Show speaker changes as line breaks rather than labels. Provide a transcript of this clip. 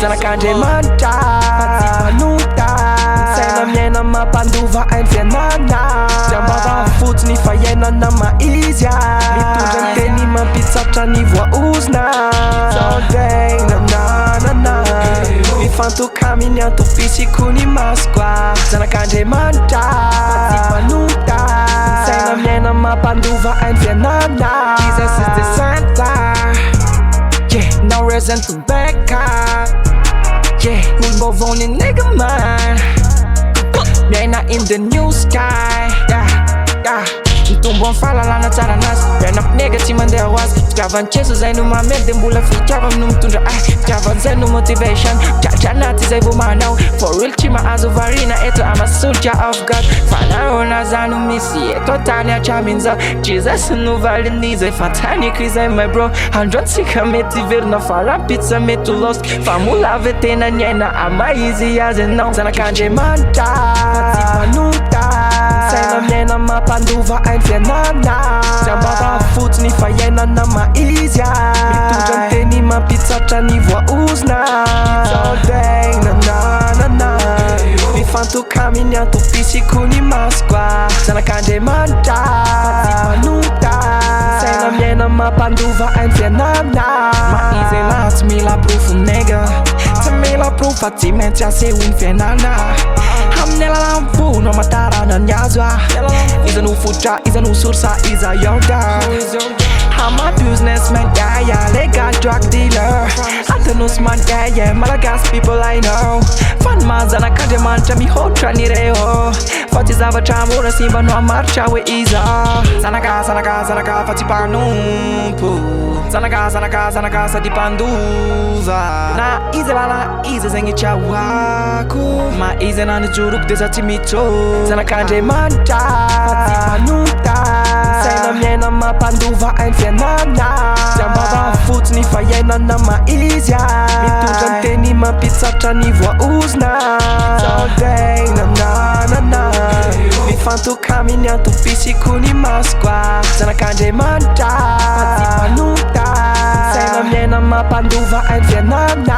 Zanak'Andriamanitra Panota Saina miaina mampandova hainy fianana Ambava fotsiny fa iainana maizia Mitondra ny teny mampitsatra ny voaozina Zandray nananana Mifantoka ny antopisiko ny masoko Zanak'Andriamanitra Panota Saina miaina mampandova hainy fianana Jesus is the center. Yeah, no reason to back up. Yeah, we'll move on in nigga man. Miaina in the new sky. Yeah. Mitombony fahalalana tsara anazy miaina nega tsy mandeha ho azy fitiavany Jeso zay no mamely de mbola fitiavany no mitondra fitiavany zay no motivation Dratra anaty zay vo manao For real tsy mahazo variana eto I'm a soldier of God Fanahona zany no misy eto tany hatramin'izao Jesus no valin'izay fantaniko izay my bro Androantsika mety verina farampitsa mety ho lost Fa molave tena ny aina ama izy azy anao Zanak'Andriamanitra Panota Saina miaina mampandova hainy fianana Ambava fotsiny fa iainana maizia Mitondra ny teny mampitsatra ny voaozina Zandray nananana Mifantoka ny antopisiko ny masoko Zanak'Andriamanitra Panota Saina miaina mampandova hainy fianana Maizy na tsy mila proof nega Tsy mila proof fa tsy maintsy aseho ny fiainana Amin'ny alalan'ny fo no amatarana ny azo Iza no fotra, iza no sorsa, iza yoga I'm a businessman, yeah, legal drug dealer Atanosman, yeah, Malagasy people I know Fan man Zanak'Andriamanitra mihoatra ny reo Fa tsy zavatra mora simba no amaritra hoe iza Zanaka fa tsy mpanompo Zanaka sady mpandova Na iza lala iza zay ngitrahoako Ma iza nanijoroko de za tsy mitso Zanak'Andriamanitra Panota Saina miaina mampandova hainy fianana Ambava fotsiny fa iainana maizia Mitondra ny teny mampitsatra ny voaozina Zandray nananana Mifantoka ny antopisiko ny masoko Zanak'Andriamanitra Panota Saina miaina mampandova hainy fianana